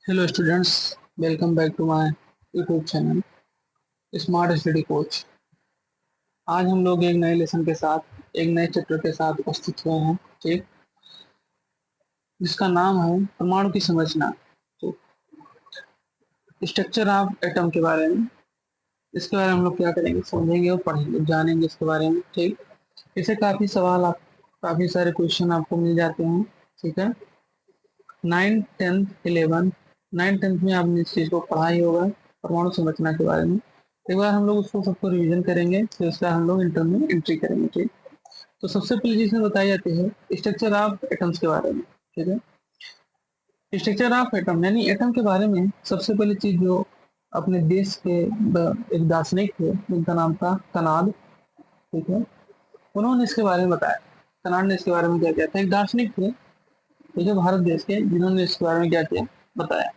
Hello students, welcome back to my YouTube channel smart study coach. आज हम लोग एक नए लेसन के साथ एक नए चैप्टर के साथ उपस्थित हुए हैं, ठीक, जिसका नाम है परमाणु की संरचना। ठीक, स्ट्रक्चर ऑफ एटम के बारे में, इसके बारे में हम लोग क्या करेंगे, समझेंगे और पढ़ेंगे, जानेंगे इसके बारे में। ठीक, इसे काफ़ी सवाल आप काफ़ी सारे क्वेश्चन आपको मिल जाते हैं। ठीक है, 9th 10th 11 9th 10th में आपने इस चीज़ को पढ़ा ही होगा, परमाणु संरचना के बारे में। एक बार हम लोग उसको सबको रिवीजन करेंगे, फिर उसका हम लोग इंटर में एंट्री करेंगे। ठीक, तो सबसे पहली चीज़ में बताई जाती है स्ट्रक्चर ऑफ एटम्स के बारे में। ठीक है, स्ट्रक्चर ऑफ एटम यानी एटम के बारे में सबसे पहली चीज जो अपने देश के एक दार्शनिक थे जिनका नाम था कनाड। ठीक है, उन्होंने इसके बारे में बताया। कनाड ने इसके बारे में क्या किया था, एक दार्शनिक थे ठीक है भारत देश के, जिन्होंने इसके बारे में क्या किया, बताया।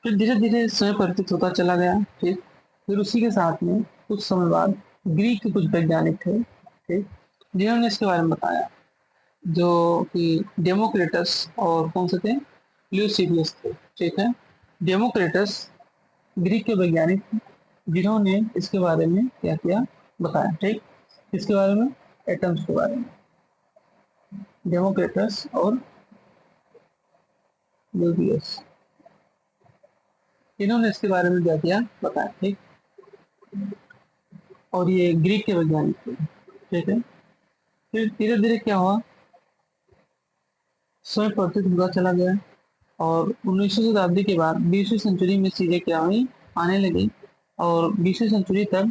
फिर धीरे धीरे समय परिवर्तित होता चला गया। ठीक, फिर उसी के साथ में कुछ समय बाद ग्रीक के कुछ वैज्ञानिक थे, ठीक, जिन्होंने इसके बारे में बताया, जो कि डेमोक्रेटस और कौन से थे, ल्यूसिडियस थे। ठीक है, डेमोक्रेटस ग्रीक के वैज्ञानिक थे, जिन्होंने इसके बारे में क्या किया, बताया। ठीक, इसके बारे में, एटम्स के बारे में, डेमोक्रेटस और ल्यूसिडियस, इन्होंने इसके बारे में क्या किया, बताया। ठीक, और ये ग्रीक के वैज्ञानिक थे। ठीक है, फिर धीरे धीरे क्या हुआ, समय परिवर्तित हुआ चला गया, और 19वीं शताब्दी के बाद 20वीं सेंचुरी में चीजें क्या हुई, आने लगी, और 20वीं सेंचुरी तक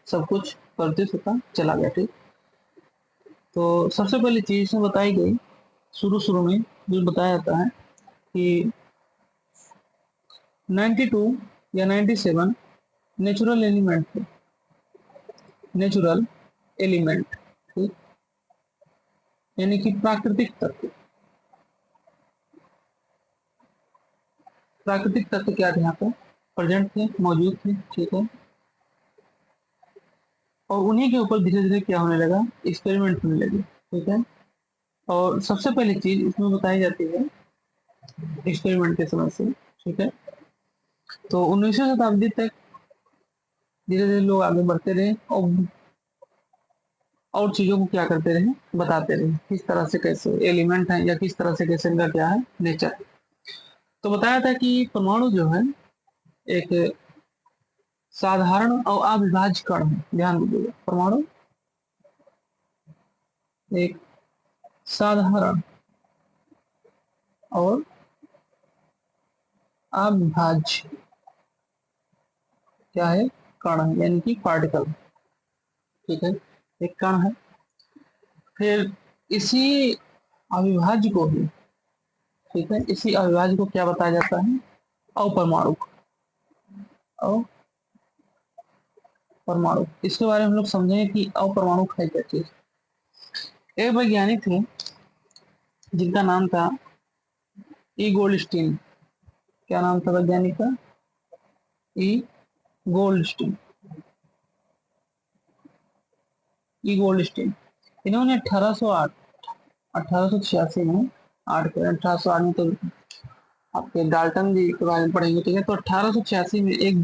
सब कुछ परिवर्तित होता चला गया। ठीक, तो सबसे पहली चीज इसमें बताई गई, शुरू शुरू में जो बताया जाता है कि 92 या 97 नेचुरल एलिमेंट थे, नेचुरल एलिमेंट। ठीक, यानी कि प्राकृतिक तत्व। प्राकृतिक तत्व क्या थे, यहाँ पे प्रेजेंट थे, मौजूद थे। ठीक है, और उन्हीं के ऊपर धीरे धीरे क्या होने लगा, एक्सपेरिमेंट होने लगे। ठीक है, और सबसे पहली चीज इसमें बताई जाती है एक्सपेरिमेंट के समय से। ठीक है, तो 19वीं शताब्दी तक धीरे धीरे लोग आगे बढ़ते रहे, और चीजों को क्या करते रहे, बताते रहे, किस तरह से कैसे एलिमेंट है या किस तरह से कैसे इनका क्या है, नेचर। तो बताया था कि परमाणु जो है एक साधारण और अविभाज्य कण है। ध्यान दीजिएगा, परमाणु एक साधारण और अविभाज्य क्या है, कण है, यानी कि पार्टिकल। ठीक है, एक कण है। फिर इसी अविभाज्य को ही, ठीक है, इसी अविभाज्य को क्या बताया जाता है, अपरमाणु। अपरमाणु, इसके बारे में हम लोग समझेंगे कि अपरमाणु है क्या चीज। एक वैज्ञानिक थे जिनका नाम था ई गोल्डस्टीन। क्या नाम था वैज्ञानिक का, ई गोल्डस्टीन। ई गोल्डस्टीन, इन्होंने 1808 1886 में, 1808 में तो आपके डाल्टन जी के बारे में पढ़ेंगे। ठीक है, तो 1886 में एक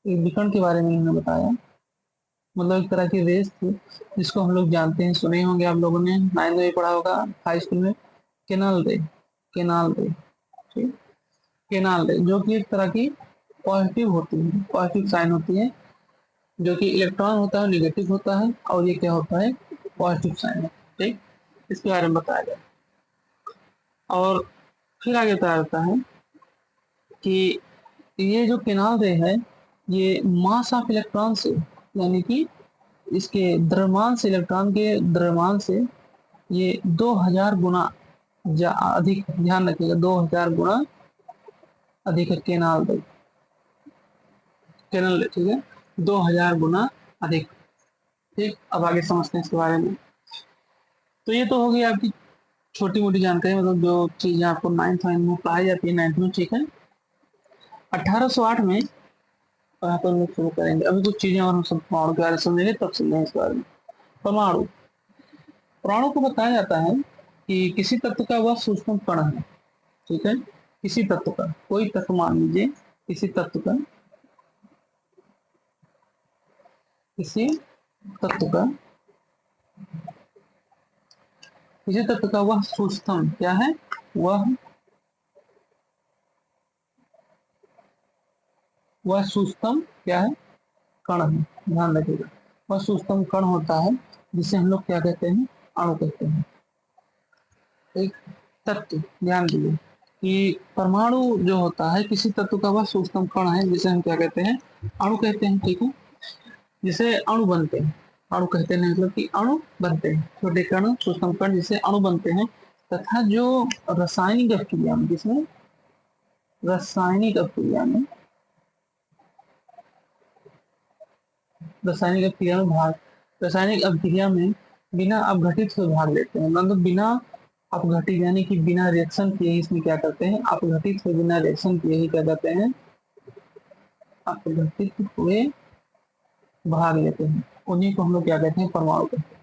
विकर्ण के बारे में इन्होंने बताया। मतलब एक तरह की रेस थी, जिसको हम लोग जानते हैं, सुने होंगे आप लोगों ने, 9th में पढ़ा होगा, हाई स्कूल में, केनाल रे। केनाल रे, ठीक, केनाल रे, जो कि एक तरह की पॉजिटिव होती है, पॉजिटिव साइन होती है, जो कि इलेक्ट्रॉन होता है निगेटिव होता है, और ये क्या होता है, पॉजिटिव साइन है। ठीक, इसके बारे में बताया गया। और फिर आगे बताया जाता है कि ये जो केनाल रे है, ये मास ऑफ इलेक्ट्रॉन से, यानी कि इसके द्रव्यमान से, इलेक्ट्रॉन के द्रव्यमान से ये 2000 गुना अधिक, ध्यान रखिएगा, 2000 गुना अधिक है केनाल रे। केनाल रे, ठीक है, 2000 गुना अधिक। ठीक, अब आगे समझते हैं इसके बारे में। तो ये तो हो गई आपकी छोटी मोटी जानकारी, मतलब जो चीजें आपको 9th में पढ़ाई जाती है, 9th में। ठीक है, 1808 में यहाँ पर हम लोग शुरू करेंगे। अभी कुछ चीजें और हम सब परमाणु के बारे में समझेंगे, तब समझेंगे इस बारे में। परमाणु, परमाणु को बताया जाता है कि किसी तत्व का वह सूक्ष्म कण है। ठीक है, किसी तत्व का, कोई तत्व मान लीजिए, किसी तत्व का, किसी तत्व का, किसी तत्व का वह सूक्ष्मतम क्या है, वह सूक्ष्मतम क्या है, कण है, ध्यान रखिएगा, वह सूक्ष्मतम कण होता है जिसे हम लोग क्या कहते हैं, अणु कहते हैं। एक तत्व, ध्यान दीजिए कि परमाणु जो होता है किसी तत्व का वह सूक्ष्मतम कण है जिसे हम क्या कहते हैं, अणु कहते हैं। ठीक है, जिसे अणु बनते हैं, अणु कहते हैं मतलब कि अणु बनते हैं, छोटे कण सूक्ष्म कण जिसे अणु बनते हैं, तथा जो रासायनिक अभिक्रिया में, जिसमें रासायनिक अभिक्रिया में, रासायनिक अभिक्रिया में भाग, रासायनिक अभिक्रिया में बिना अपघटित हुए भाग लेते हैं, मतलब बिना अपघटित यानी कि बिना रिएक्शन किए ही इसमें क्या करते हैं, अपघटित हुए, बिना रिएक्शन किए ही क्या करते हैं, अपघटित हुए भाग लेते हैं, उन्हीं को हम लोग क्या कहते हैं, परमाणु कहते हैं।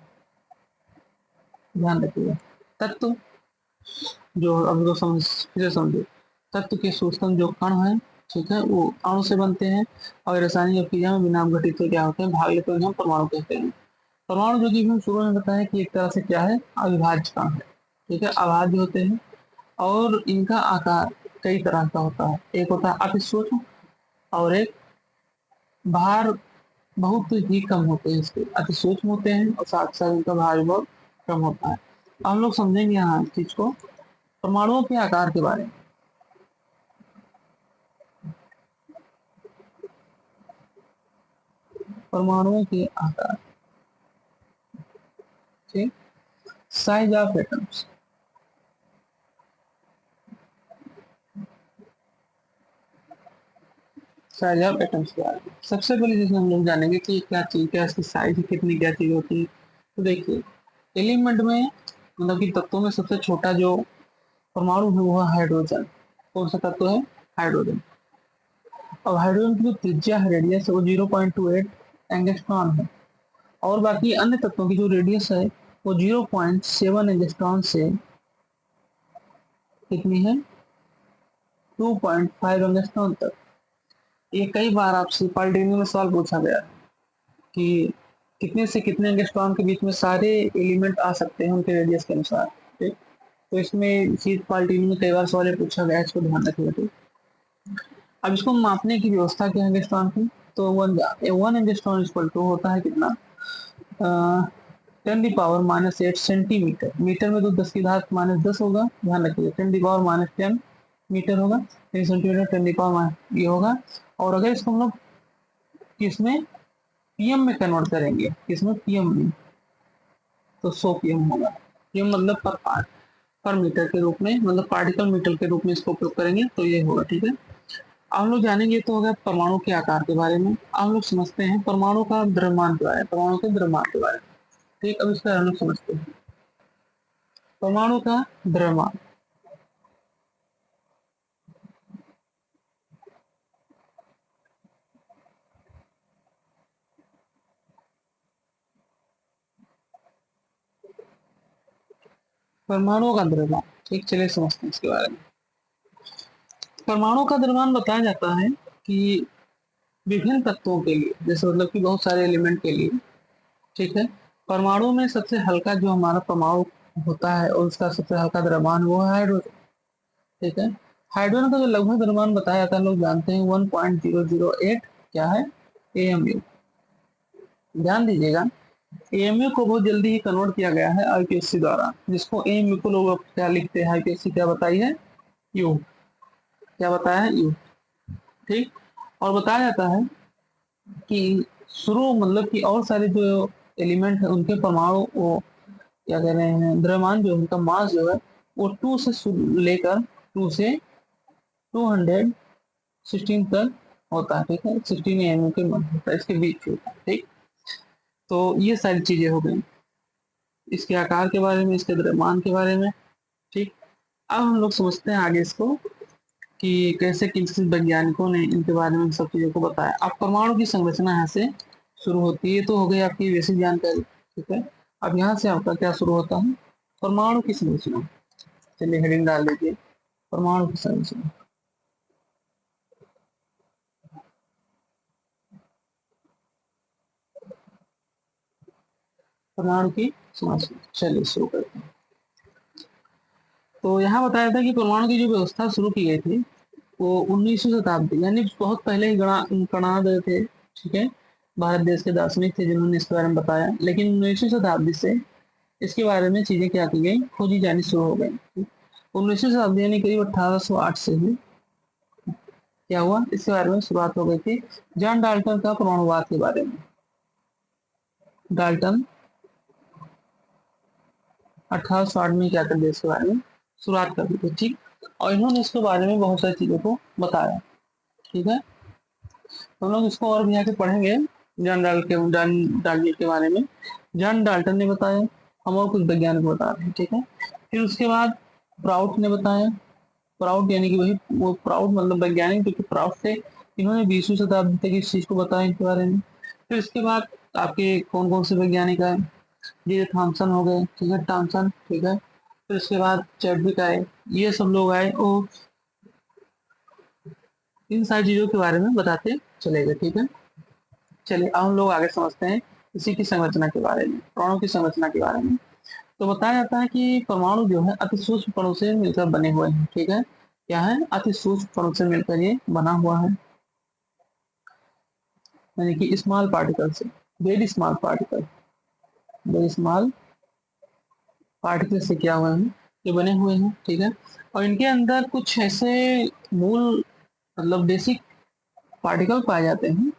ध्यान रखिएगा, तत्व जो अब लोग समझ, फिर से समझे, तत्व के सूक्ष्म जो कण है, ठीक है, वो अणु से बनते हैं और रासायनिक अभिक्रिया में बिना अपघटित हुए क्या होते हैं, भाग लेते हैं, हम परमाणु कहते हैं। परमाणु जो कि हम शुरू में बताया कि एक तरह से क्या है, अविभाज्य कण है, ठीक है, अभाज्य होते हैं और इनका आकार कई तरह का होता है, एक होता है अति सूक्ष्म और एक भार बहुत ही कम होते हैं, इसके अति सूक्ष्म होते हैं और साथ साथ इनका भार भी बहुत कम होता है। हम लोग समझेंगे यहाँ इस चीज को, परमाणुओं के आकार के बारे में। परमाणुओं के आकार, ठीक, size of atoms, size of atoms के बारे में सबसे पहले जैसे हम लोग जानेंगे कि क्या चीज, क्या इसकी साइज कितनी, क्या चीज होती है। तो देखिए, एलिमेंट में मतलब कि तत्वों में सबसे छोटा जो परमाणु है वो है हाइड्रोजन। कौन सा तत्व है, हाइड्रोजन। अब हाइड्रोजन की जो त्रिज्या है, रेडियस है, वो 0.28 एंगस्ट्रॉन है और बाकी अन्य तत्वों की जो रेडियस है वो 0.7 एंगस्ट्रॉन से कितनी है, 2.5 एंगस्ट्रॉन तक। ये कई बार आपसे पॉलिटेक्निक में सवाल पूछा गया कि कितने से कितने एंगस्ट्रॉन के बीच में सारे एलिमेंट आ सकते हैं उनके रेडियस के अनुसार, ठीक। तो इसमें चीज पॉलिटेक्निक में कई बार सवाल पूछा गया, इसको ध्यान रखिएगा, ठीक। अब इसको मापने की व्यवस्था क्या है एंगस्ट्रॉन की, तो वन एंगस्ट्रॉन इक्वल टू होता है कितना, 10⁻⁻8 सेंटीमीटर, मीटर में तो 10⁻⁻10 होगा, ध्यान रखिए 10⁻⁻10 मीटर होगा, सेंटीमीटर 10⁻⁻, ये होगा। और अगर इसको हम लोग किसमें, पीएम में कन्वर्ट करेंगे, किसमें, पीएम में, तो 100 पीएम होगा। पीएम मतलब पर पार्ट, पर मीटर के रूप में, मतलब पार्टिकल मीटर के रूप में इसको उपयोग करेंगे तो ये होगा, ठीक है। अब हम लोग जानेंगे तो होगा परमाणु के आकार के बारे में। अब हम लोग समझते हैं परमाणु का द्रव्यमान के बारे में, परमाणु के द्रव्यमान के बारे में, ठीक। अब इसका हम लोग समझते हैं परमाणु का द्रव्यमान। परमाणु का द्रव्यमान, ठीक, चलिए समझते हैं इसके बारे में। परमाणु का द्रव्यमान बताया जाता है कि विभिन्न तत्वों के लिए, जैसे मतलब कि बहुत सारे एलिमेंट के लिए, ठीक है, परमाणु में सबसे हल्का जो हमारा परमाणु होता है और उसका सबसे हल्का द्रव्यमान वो है हाइड्रोजन, ठीक है। हाइड्रोजन का जो लगभग द्रव्यमान बताया जाता है, लोग जानते हैं 1.008 क्या है, एएमयू। ध्यान दीजिएगा, एएमयू को बहुत जल्दी ही कन्वर्ट किया गया है आईपीएससी द्वारा, जिसको एएमयू को लोग अब क्या लिखते हैं, आईपीएससी क्या बताई है, यू, क्या बताया है, यू, ठीक। और बताया जाता है कि शुरू मतलब कि और सारे जो एलिमेंट है उनके परमाणु वो क्या कह रहे हैं, द्रव्यमान जो उनका मास जो है वो 2 से लेकर 2 से 216 तक होता है, ठीक है, 16 एम के मन होता है, इसके बीच होता है, ठीक। तो ये सारी चीजें हो गई इसके आकार के बारे में, इसके द्रव्यमान के बारे में, ठीक। अब हम लोग समझते हैं आगे इसको कि कैसे किन वैज्ञानिकों ने इनके बारे में सब चीजों को बताया। अब परमाणु की संरचना यहाँ से शुरू होती है, तो हो गई आपकी बेसिक जानकारी, ठीक है। अब यहाँ से आपका क्या शुरू होता है, परमाणु की संरचना। चलिए हेडिंग डाल दीजिए, परमाणु की संरचना, परमाणु की संरचना। चलिए शुरू करते हैं। तो यहाँ बताया था कि परमाणु की जो व्यवस्था शुरू की गई थी वो 19वीं शताब्दी, यानी बहुत पहले ही गणा थे, ठीक है। भारत देश के दार्शनिक थे जिन्होंने इसके बारे में बताया, लेकिन 19वीं शताब्दी से इसके बारे में चीजें क्या की गई, खोजी जानी शुरू हो गई। 19वीं शताब्दी यानी करीब 1808 से ही क्या हुआ, इसके बारे में शुरुआत हो गई थी जॉन डाल्टन का परमाणुवाद के बारे में। डाल्टन 1860 में क्या कर दिया, इसके बारे में शुरुआत कर दी थी, ठीक। और इन्होंने इसके बारे में बहुत सारी चीजों को बताया, ठीक है। तो हम लोग इसको और भी आके पढ़ेंगे जॉन डाल्टन के बारे में। जॉन डाल्टन ने बताया, हम और कुछ वैज्ञानिक बता रहे हैं, ठीक है। फिर उसके बाद प्राउट ने बताया, प्राउट यानी कि वही वो प्राउट मतलब वैज्ञानिक जो कि प्राउट थे, इन्होंने 20वीं शताब्दी तक इस चीज को बताया इनके बारे में। फिर इसके बाद आपके कौन कौन से वैज्ञानिक आए, ये थॉमसन हो गए, ठीक है, थॉमसन, ठीक है। फिर उसके बाद चैडविक आए, ये सब लोग आए और इन सारी चीजों के बारे में बताते चले गए, ठीक है। चलिए अब हम लोग आगे समझते हैं इसी की संरचना के बारे में, परमाणु की संरचना के बारे में। तो बताया जाता है कि परमाणु जो है अति सूक्ष्म कणों से मिलकर बने हुए हैं, ठीक है। क्या है, अति सूक्ष्म कणों से मिलकर ये बना हुआ है, यानी कि स्मॉल पार्टिकल से, very small particle, very small particle से क्या हुए हैं, ये बने हुए हैं, ठीक है। और इनके अंदर कुछ ऐसे मूल मतलब बेसिक पार्टिकल पाए जाते हैं,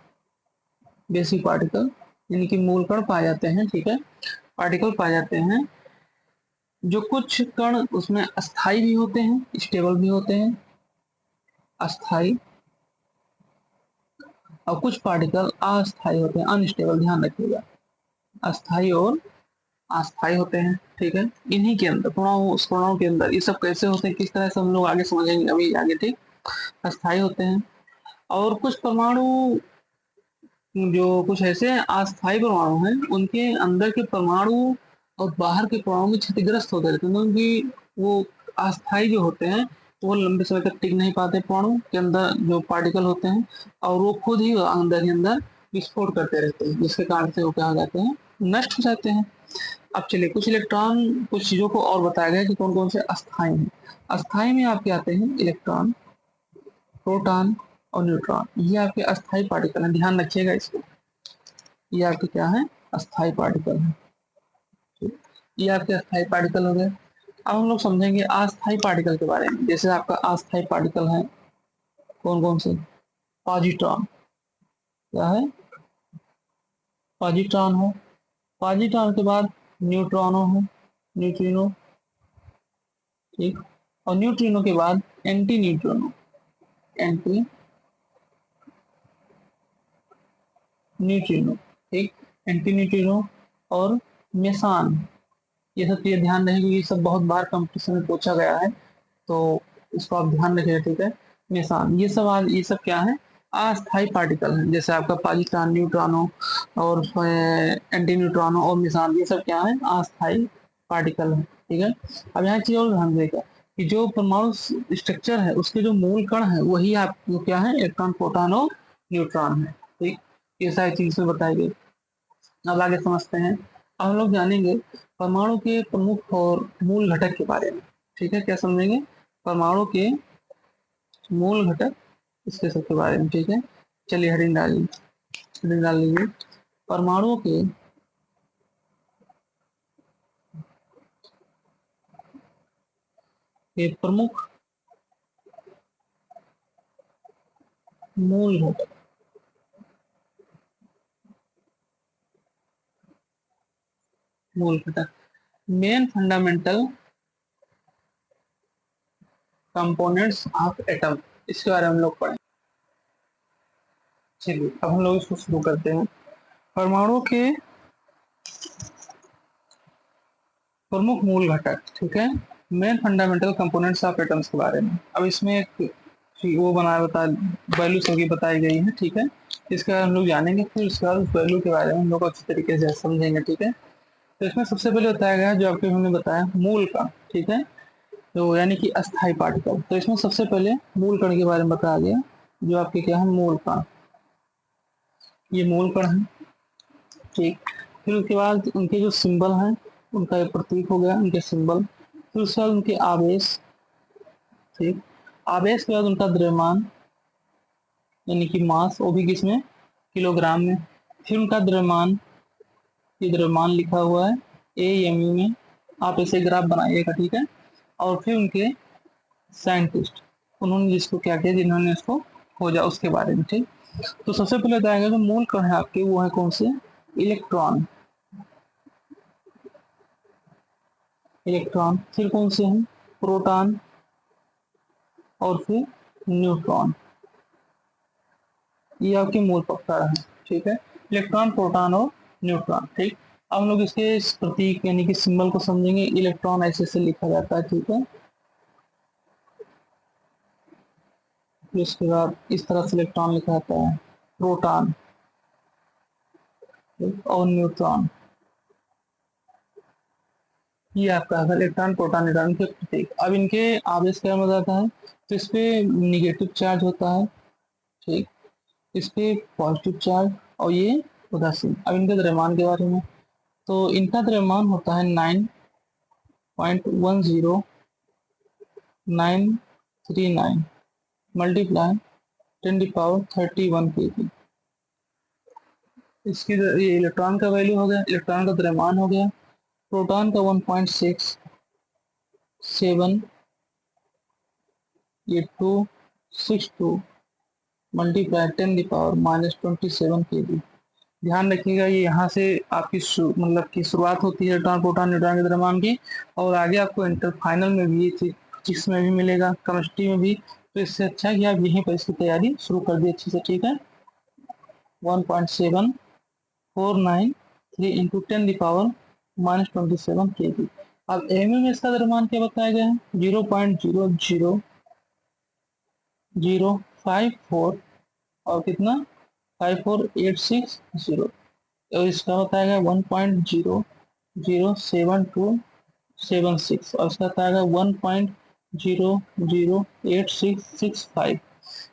बेसिक पार्टिकल यानी कि मूल कण पाए जाते हैं, ठीक है, पार्टिकल पाए जाते हैं। जो कुछ कण उसमें अस्थाई भी होते हैं, स्टेबल भी होते हैं, अस्थाई, और कुछ पार्टिकल अस्थाई होते हैं, अनस्टेबल, ध्यान रखिएगा, अस्थाई और अस्थाई होते हैं, ठीक है। इन्हीं के अंदर परमाणु के अंदर ये सब कैसे होते हैं, किस तरह से हम लोग आगे समझेंगे अभी आगे, ठीक। अस्थाई होते हैं। और कुछ परमाणु जो कुछ ऐसे अस्थाई परमाणु हैं, उनके अंदर के परमाणु और बाहर के परमाणु में क्षतिग्रस्त होते रहते हैं, क्योंकि वो अस्थाई जो होते हैं वो लंबे समय तक टिक नहीं पाते परमाणु के अंदर जो पार्टिकल होते हैं, और वो खुद ही अंदर ही अंदर विस्फोट करते रहते हैं, जिसके कारण से वो क्या हो जाते हैं, नष्ट हो जाते हैं। अब चलिए कुछ इलेक्ट्रॉन, कुछ चीजों को और बताया गया कि कौन कौन से अस्थाई हैं। अस्थाई में आपके आते हैं इलेक्ट्रॉन, प्रोटॉन और न्यूट्रॉन, ये आपके अस्थाई पार्टिकल हैं, ध्यान रखिएगा इसको। ये आपके क्या है, अस्थाई पार्टिकल है, ये आपके अस्थाई पार्टिकल हो गए। अब हम लोग समझेंगे अस्थाई पार्टिकल के बारे में। जैसे आपका अस्थाई पार्टिकल है कौन कौन से, पॉजिट्रॉन, क्या है, पॉजिट्रॉन है, पॉजिट्रॉन के बाद न्यूट्रॉनो है, न्यूट्रिनो, ठीक। और न्यूट्रिनो के बाद एंटी न्यूट्रिनो, एंटी न्यूट्रिनो, ठीक, एंटी न्यूट्रिनो और मेसान। ये सब चीजें ध्यान रखें क्योंकि ये सब बहुत बार कंपटीशन में पूछा गया है, तो इसको आप ध्यान रखिएगा, ठीक है। मेसान, ये सब क्या है, अस्थाई पार्टिकल है। जैसे आपका पॉजिट्रॉन, न्यूट्रॉनो और एंटी न्यूट्रॉनो और मेसान, ये सब क्या है, अस्थाई पार्टिकल है, ठीक है। अब यहाँ चीज और ध्यान देगा कि जो परमाणु स्ट्रक्चर है उसके जो मूल कण है वही आपको क्या है, इलेक्ट्रॉन, प्रोटॉन और न्यूट्रॉन है, ठीक। ये सारी चीज इसमें बताई गई। अब आगे समझते हैं। अब हम लोग जानेंगे परमाणु के प्रमुख और मूल घटक के बारे में, ठीक है। क्या समझेंगे, परमाणु के मूल घटक, इसके सबके बारे में, ठीक है। चलिए हेडिंग डाल लीजिए, परमाणुओं के प्रमुख मूल घटक, मूल घटक, main fundamental components of atom, इसके बारे में हम लोग पढ़ें। चलिए अब हम लोग इसको शुरू करते हैं। परमाणु के प्रमुख मूल घटक, ठीक है, main fundamental components of atoms के बारे में। अब इसमें एक वो बता वैल्यू सबकी बताई गई है, ठीक है। इसके बारे में हम लोग जानेंगे, फिर उसके बाद उस वैल्यू के बारे में हम लोग अच्छी तरीके से समझेंगे, ठीक है। तो इसमें सबसे पहले बताया गया जो आपके हमने बताया मूल का, ठीक है, तो यानी कि अस्थाई पार्टिकल। तो इसमें सबसे पहले मूल कण के बारे में बताया गया, जो आपके क्या है, मूल कण। ये मूल कण है, ठीक। फिर उसके बाद उनके जो सिंबल हैं, उनका एक प्रतीक हो गया, उनके सिंबल। फिर उसके बाद उनके आवेश, ठीक। आवेश के बाद उनका द्रव्यमान यानी कि मास, वो भी किसमें, किलोग्राम में। फिर उनका द्रव्यमान, ये द्रव्यमान लिखा हुआ है AMU में, आप ऐसे ग्राफ बनाइएगा, ठीक है। और फिर उनके साइंटिस्ट, उन्होंने जिसको क्या किया, जिन्होंने इसको खोजा, उसके बारे में, ठीक। तो सबसे पहले बताएगा जो मूल कण है आपके, वो है कौन से, इलेक्ट्रॉन। इलेक्ट्रॉन, फिर कौन से हैं, प्रोटॉन, और फिर न्यूट्रॉन। ये आपके मूल प्रकार है, ठीक है। इलेक्ट्रॉन, प्रोटॉन और न्यूट्रॉन, ठीक। अब हम लोग इसके इस प्रतीक यानी कि सिंबल को समझेंगे। इलेक्ट्रॉन ऐसे लिखा जाता है, ठीक है। फिर उसके बाद इस तरह से इलेक्ट्रॉन लिखा जाता है, प्रोटॉन, ठीक, और न्यूट्रॉन। ये आपका है इलेक्ट्रॉन, प्रोटॉन, न्यूट्रॉन के प्रतीक। अब इनके आवेश क्या बताता है, तो इस पे निगेटिव चार्ज होता है, ठीक। इस पे पॉजिटिव चार्ज, और ये उदासीन। अब इनके द्रव्यमान के बारे में, तो इनका द्रव्यमान होता है 9.10939 मल्टीप्लाई 10⁻31 kg। इसकी ये इलेक्ट्रॉन का वैल्यू हो गया, इलेक्ट्रॉन का द्रव्यमान हो गया। प्रोटॉन का 1.67, ये 262 मल्टीप्लाई 10⁻27 kg। ध्यान रखिएगा, ये यहाँ से आपकी मतलब की शुरुआत होती है इलेक्ट्रॉन, प्रोटॉन, न्यूट्रॉन के द्रव्यमान की, और आगे आपको इंटर फाइनल में भी ये चीज, फिजिक्स में भी मिलेगा, केमिस्ट्री में भी। तो इससे अच्छा है कि आप यहीं पर इसकी तैयारी शुरू कर दी अच्छे से, ठीक है। 1.7493 इंटू 10⁻27 kg। अब एमयू में इसका द्रव्यमान क्या बताया गया है, 0.00054, और कितना, 54860। और इसका बताया गया 1.00726, और इसका बताया गया 1.00865।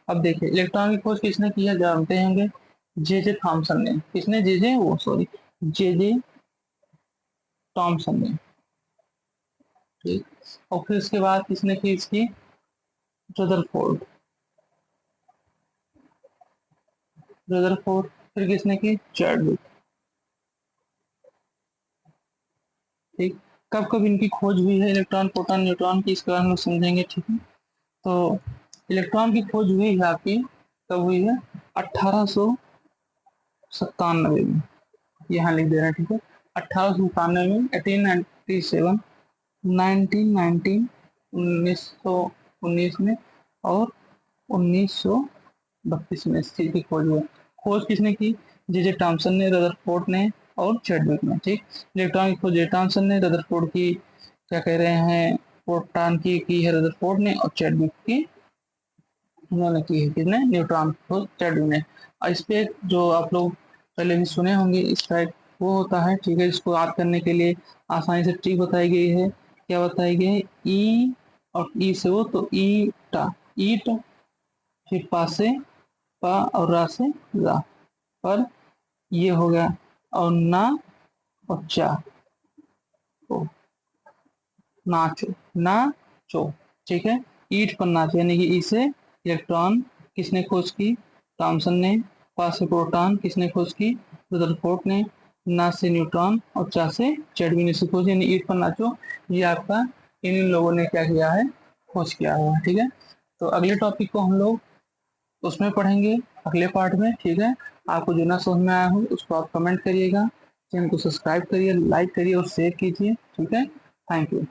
अब देखिए, इलेक्ट्रॉन की खोज किसने की है, जानते होंगे, जे थॉमसन ने। किसने, जे वो सॉरी जे थॉमसन ने, ठीक। और फिर उसके बाद किसने की इसकी, रदरफोर्ड। रदरफोर्ड, फिर किसने की, चैडविक, ठीक। कब कब इनकी खोज हुई है, इलेक्ट्रॉन, प्रोटॉन, न्यूट्रॉन की, इसके बारे में समझेंगे, ठीक है। तो इलेक्ट्रॉन की खोज हुई है आपकी, कब हुई है, 1897 में, यहाँ लिख दे रहे हैं, ठीक है। 1897 में, 1897, 1919, 1919 में, और 1932 में इस चीज की खोज हुई। खोज किसने की, जे थॉमसन ने, रदरफोर्ड ने, और चैडविक ने, ठीक। इलेक्ट्रॉन की खोज जे थॉमसन ने, रदरफोर्ड की क्या कह रहे हैं, प्रोटॉन की है रदरफोर्ड ने, और चैडविक की उन्होंने की है, किसने, न्यूट्रॉन को, चैडविक ने। और इस पे जो आप लोग पहले भी सुने होंगे, इस टाइप वो होता है, ठीक है। इसको याद करने के लिए आसानी से ट्रिक बताई गई है। क्या बताई गई है, ई, और ई से वो, तो ईटा, ईट, फिर पा से पा, और रा से रा, पर ये हो गया, और ना, और चा, तो नाचो, नाचो, ठीक है। ईट पर नाचो, यानी कि ई से इलेक्ट्रॉन किसने खोज की, थॉमसन ने। पा से प्रोटॉन किसने खोज की, रदरफोर्ड ने। ना से न्यूट्रॉन, और चा से चैडविक ने खोज, यानी ईट पर नाचो, ये आपका इन लोगों ने क्या किया है, खोज किया हुआ है, ठीक है। तो अगले टॉपिक को हम लोग उसमें पढ़ेंगे, अगले पार्ट में, ठीक है। आपको जो ना समझ में आया हो उसको आप कमेंट करिएगा, चैनल को सब्सक्राइब करिए, लाइक करिए और शेयर कीजिए, ठीक है। Thank you.